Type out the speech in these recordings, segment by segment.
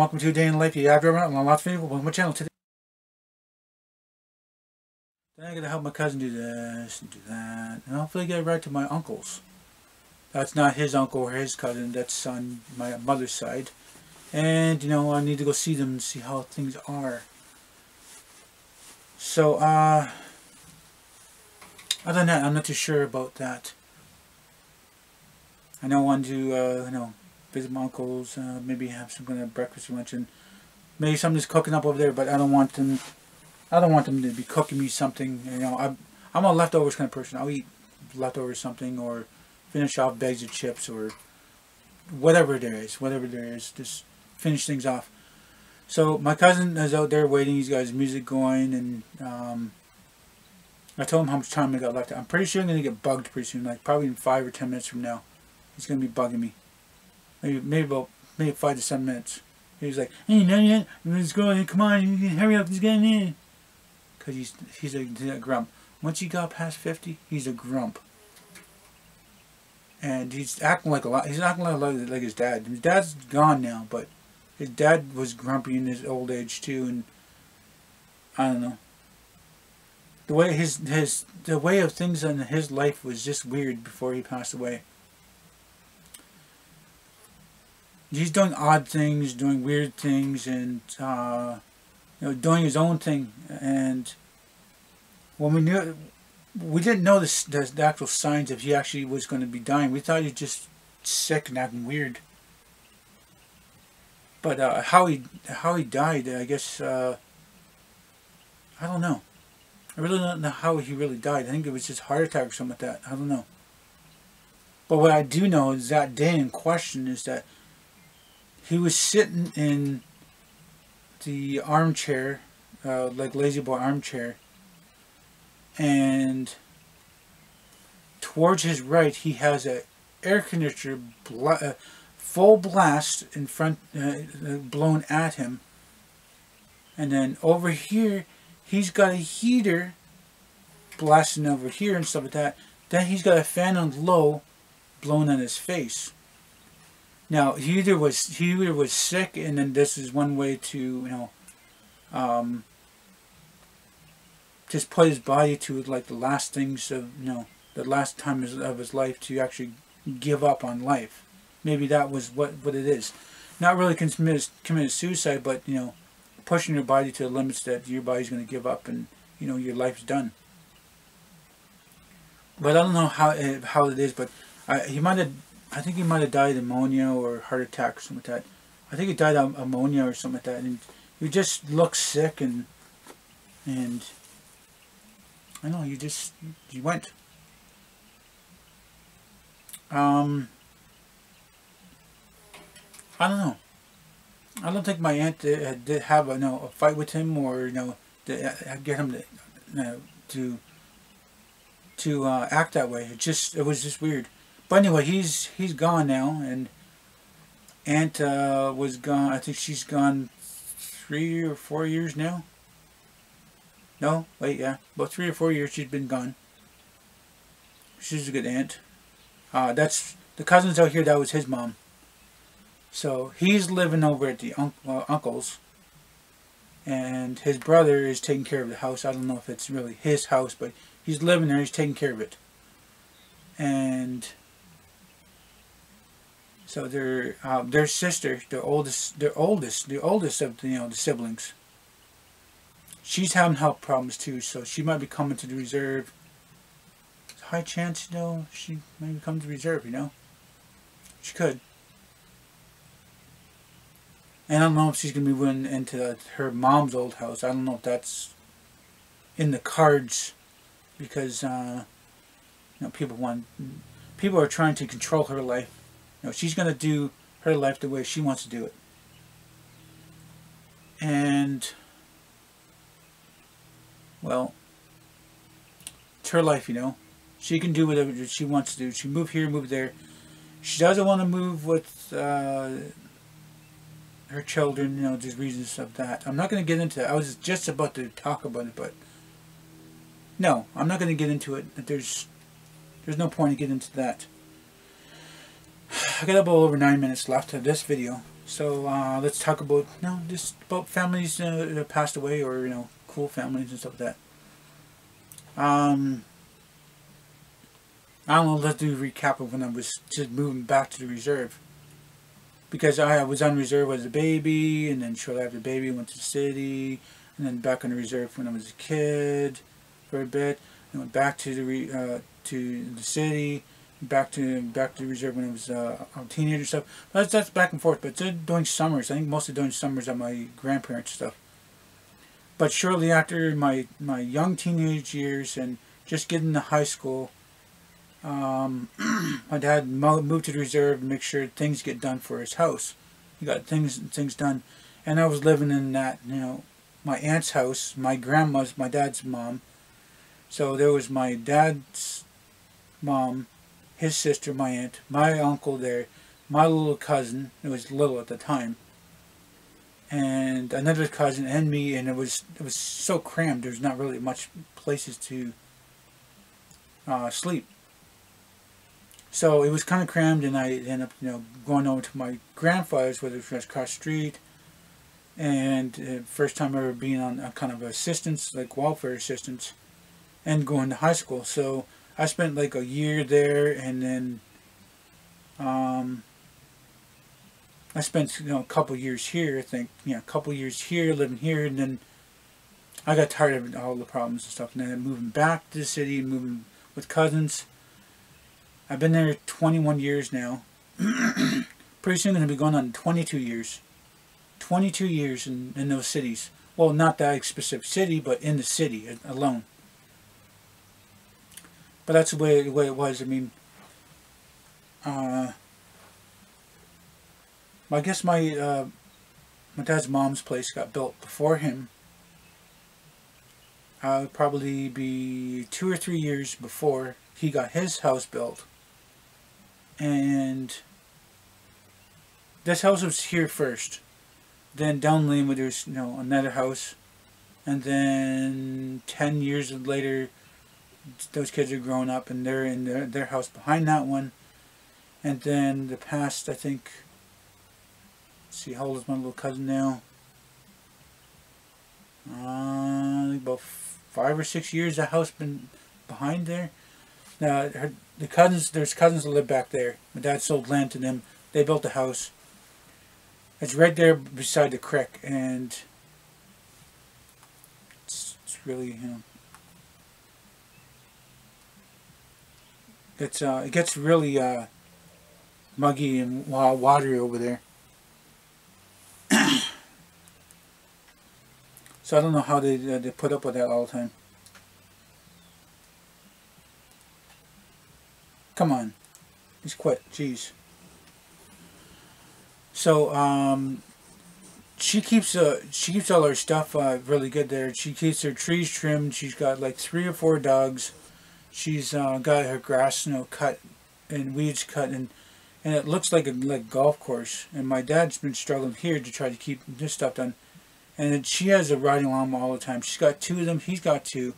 welcome to a day in the life of the Aboriginal on LostPhoenixWolf. Welcome to my channel today. Then I gotta help my cousin do this and do that, and hopefully get right to my uncle's. That's not his uncle or his cousin. That's on my mother's side, and you know, I need to go see them and see how things are. So other than that, I'm not too sure about that. I know I want to you know, visit my uncles, maybe have some kind of breakfast or lunch, and maybe something's cooking up over there. But I don't want them to be cooking me something. You know, I'm a leftovers kind of person. I'll eat leftovers something, or finish off bags of chips, or whatever there is. Just finish things off. So my cousin is out there waiting. He's got his music going, and I told him how much time I got left. I'm pretty sure I'm gonna get bugged pretty soon. Like probably in 5 or 10 minutes from now, he's gonna be bugging me. Maybe 5 to 7 minutes. He was like, "Hey, not yet. Let's go. Come on, you can hurry up. He's getting in." Cause he's a grump. Once he got past 50, he's a grump. And he's acting like a lot. He's acting like his dad. His dad's gone now, but his dad was grumpy in his old age too. And I don't know. The way the way of things in his life was just weird before he passed away. He's doing odd things, doing weird things, and you know, doing his own thing. And when we didn't know the actual signs if he actually was going to be dying. We thought he was just sick and acting weird. But how he died, I guess I don't know. I really don't know how he really died. I think it was just a heart attack or something like that. I don't know. But what I do know is that day in question is that he was sitting in the armchair, like lazy boy armchair, and towards his right he has a air conditioner full blast in front, blown at him, and then over here he's got a heater blasting over here and stuff like that. Then he's got a fan on low blowing on his face. Now he either was sick, and then this is one way to, you know, just put his body to like the last things of, you know, the last time of his life, to actually give up on life. Maybe that was what it is. Not really committed suicide, but you know, pushing your body to the limits that your body's going to give up, and you know, your life's done. But I don't know how it is, but I think he might have died of pneumonia or heart attack or something like that. I think he died of ammonia or something like that, and he just looked sick, and I know he went. I don't know. I don't think my aunt did have a fight with him, or you know, to get him to act that way. It was just weird. But anyway, he's gone now, and aunt was gone. I think she's gone 3 or 4 years now. No, wait, yeah, about 3 or 4 years she's been gone. She's a good aunt. That's the cousins out here. That was his mom. So he's living over at the uncle's, and his brother is taking care of the house. I don't know if it's really his house, but he's living there. He's taking care of it. And so their sister, the oldest of the siblings, she's having health problems too. So she might be coming to the reserve. There's a high chance, you know, she might be coming to the reserve. You know, she could. And I don't know if she's going to be moving into her mom's old house. I don't know if that's in the cards, because you know, people are trying to control her life. You know, she's going to do her life the way she wants to do it. And well, it's her life, you know. She can do whatever she wants to do. She move here, move there. She doesn't want to move with her children, you know, there's reasons of that. I'm not going to get into that. I was just about to talk about it, but no, I'm not going to get into it. There's no point in getting into that. I got about over 9 minutes left of this video, So let's talk about just about families that passed away, or cool families and stuff like that. I don't know. Let's do a recap of when I was just moving back to the reserve, because I was on reserve as a baby, and then shortly after the baby went to the city, and then back on the reserve when I was a kid for a bit, and went back to the city, back to the reserve when I was a teenager stuff. That's back and forth, but during summers. I think mostly during summers at my grandparents' stuff. But shortly after my young teenage years and just getting to high school, my dad moved to the reserve to make sure things get done for his house. He got things done, and I was living in that my aunt's house, my grandma's, my dad's mom. So there was my dad's mom, his sister, my aunt, my uncle there, my little cousin, who was little at the time, and another cousin and me, and it was so crammed. There's not really much places to sleep. So it was kind of crammed, and I ended up going over to my grandfather's, where it was across the street. And first time ever being on a kind of assistance, like welfare assistance, and going to high school. So I spent like a year there, and then I spent a couple years here. I think a couple years here, living here, and then I got tired of all the problems and stuff, and then moving back to the city, moving with cousins. I've been there 21 years now. Pretty soon going to be going on 22 years. 22 years in those cities. Well, not that specific city, but in the city alone. But that's the way it was. I mean, I guess my dad's mom's place got built before him. I would probably be 2 or 3 years before he got his house built. And this house was here first. Then down the lane where there's another house, and then 10 years later, those kids are grown up and they're in their house behind that one. And then the past, I think, let's see, how old is my little cousin now? About 5 or 6 years the house been behind there. Now there's cousins that live back there. My dad sold land to them. They built a house. It's right there beside the creek, and it's really it gets really muggy and watery over there. So I don't know how they put up with that all the time. Come on, just quit, jeez. So she keeps all her stuff really good there. She keeps her trees trimmed. She's got like 3 or 4 dogs. She's got her grass cut and weeds cut, and it looks like a golf course. And my dad's been struggling here to try to keep this stuff done. And then she has a riding lawnmower all the time. She's got 2 of them. He's got 2,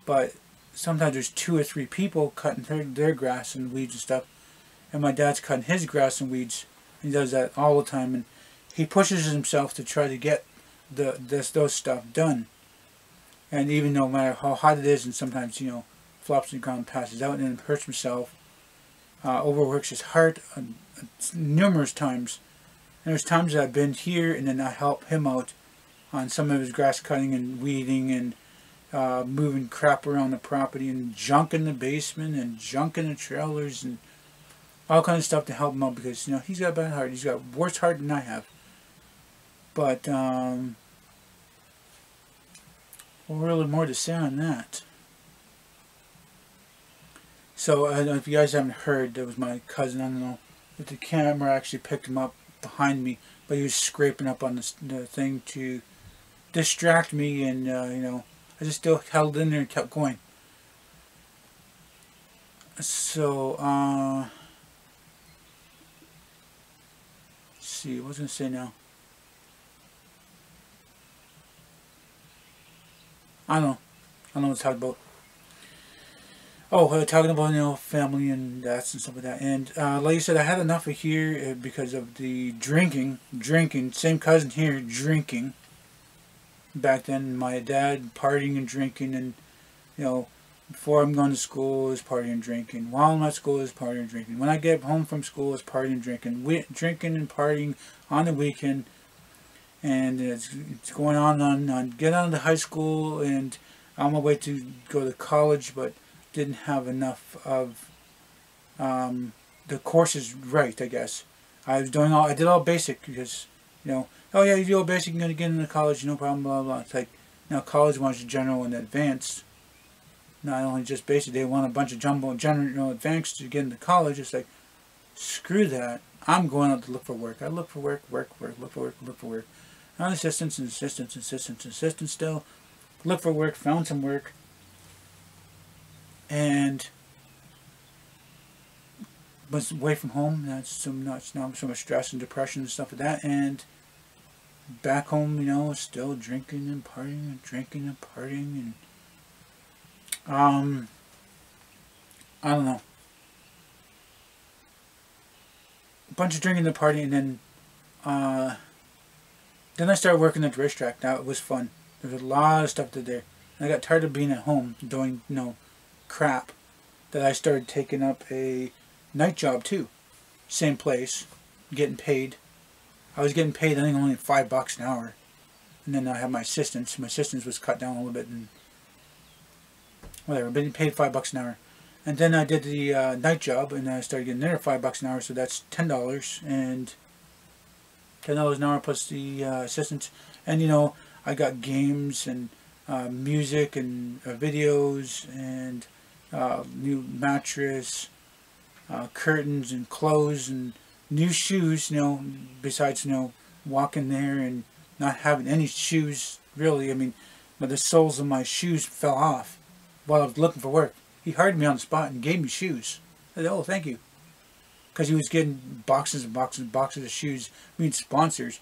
but sometimes there's 2 or 3 people cutting their grass and weeds and stuff. And my dad's cutting his grass and weeds. He does that all the time, and he pushes himself to try to get those stuff done. And even no matter how hot it is, and sometimes flops on the ground, passes out, and then hurts himself, overworks his heart numerous times. And there's times that I've been here, and then I help him out on some of his grass cutting and weeding and moving crap around the property and junk in the basement and junk in the trailers and all kinds of stuff to help him out, because he's got a bad heart. He's got a worse heart than I have. But really more to say on that. So if you guys haven't heard, that was my cousin. I don't know if the camera actually picked him up behind me, but he was scraping up on the thing to distract me, and I just still held in there and kept going. So let's see, what was I going to say now? I don't know what to talk about. Oh, talking about, you know, family and deaths and stuff like that. And like I said, I had enough of here because of the drinking. Same cousin here, drinking. Back then, my dad partying and drinking, and you know, before I'm going to school is partying and drinking. While I'm at school is partying and drinking. When I get home from school is partying and drinking. Drinking and partying on the weekend, and it's going on. Get out of the high school, and on my way to go to college, but didn't have enough of the courses right, I guess. I did all basic because, you know, oh yeah, you do all basic, you're going to get into college, no problem, blah, blah, blah. It's like, now college wants general and advanced. Not only just basic, they want a bunch of jumbo and general, you know, advanced to get into college. It's like, screw that. I'm going out to look for work. I look for work, look for work. On assistance still. Look for work, found some work. And was away from home. That's so much stress and depression and stuff like that. And back home, you know, still drinking and partying and I don't know. A bunch of drinking and partying, and then I started working at the racetrack. That was fun. There was a lot of stuff to do there. And I got tired of being at home doing, you know, crap, that I started taking up a night job too. Same place, getting paid. I was getting paid, I think, only $5 an hour. And then I had my assistants. My assistants was cut down a little bit, and whatever, but paid $5 an hour. And then I did the night job, and I started getting another $5 an hour, so that's $10, and $10 an hour plus the assistants. And you know, I got games and music and videos and new mattress, curtains and clothes and new shoes. You know, besides, you know, walking there and not having any shoes really. I mean, but the soles of my shoes fell off while I was looking for work. He hired me on the spot and gave me shoes. I said, oh, thank you. Because he was getting boxes and boxes and boxes of shoes. We need sponsors.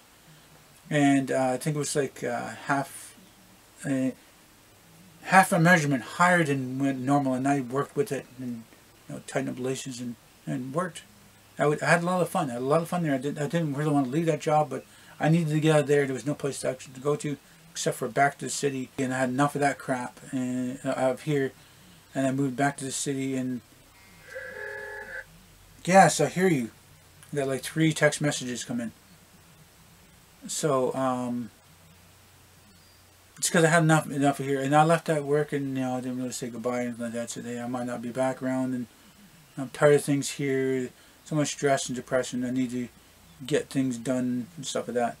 And I think it was like half a measurement higher than went normal. And I worked with it and, you know, tightened up laces and worked. I had a lot of fun. I had a lot of fun there. I didn't really want to leave that job, but I needed to get out of there. There was no place to actually go to except for back to the city. And I had enough of that crap and out of here. And I moved back to the city, and yes, I hear you. I got like 3 text messages come in. So, it's because I had enough of here. And I left that work, and, you know, I didn't really say goodbye and like that today. I might not be back around, and I'm tired of things here. So much stress and depression. I need to get things done and stuff like that.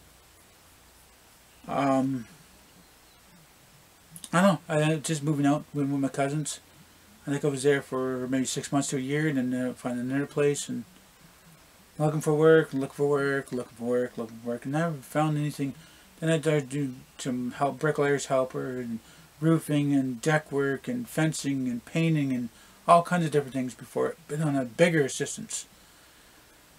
I don't know. I just moving out with my cousins. I think I was there for maybe 6 months to a year, and then finding another place and looking for work, and never found anything. Then I started to do some bricklayer's helper and roofing and deck work and fencing and painting and all kinds of different things before, but on a bigger assistance.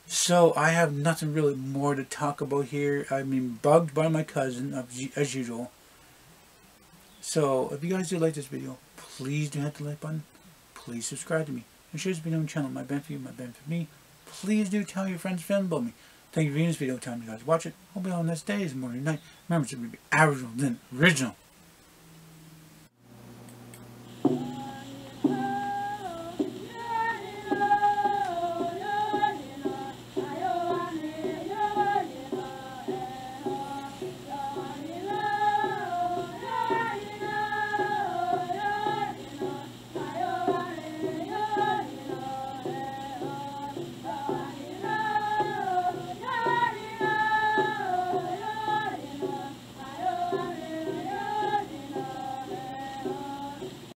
So I have nothing really more to talk about here. I mean, bugged by my cousin as usual. So if you guys do like this video, please do hit the like button. Please subscribe to me. And share this video on the channel. My benefit, my benefit me. Please do tell your friends and family about me. Thank you for viewing this video. Time you guys watch it. Hope you all have a nice day, morning, night. Remember to be Aboriginal, then original.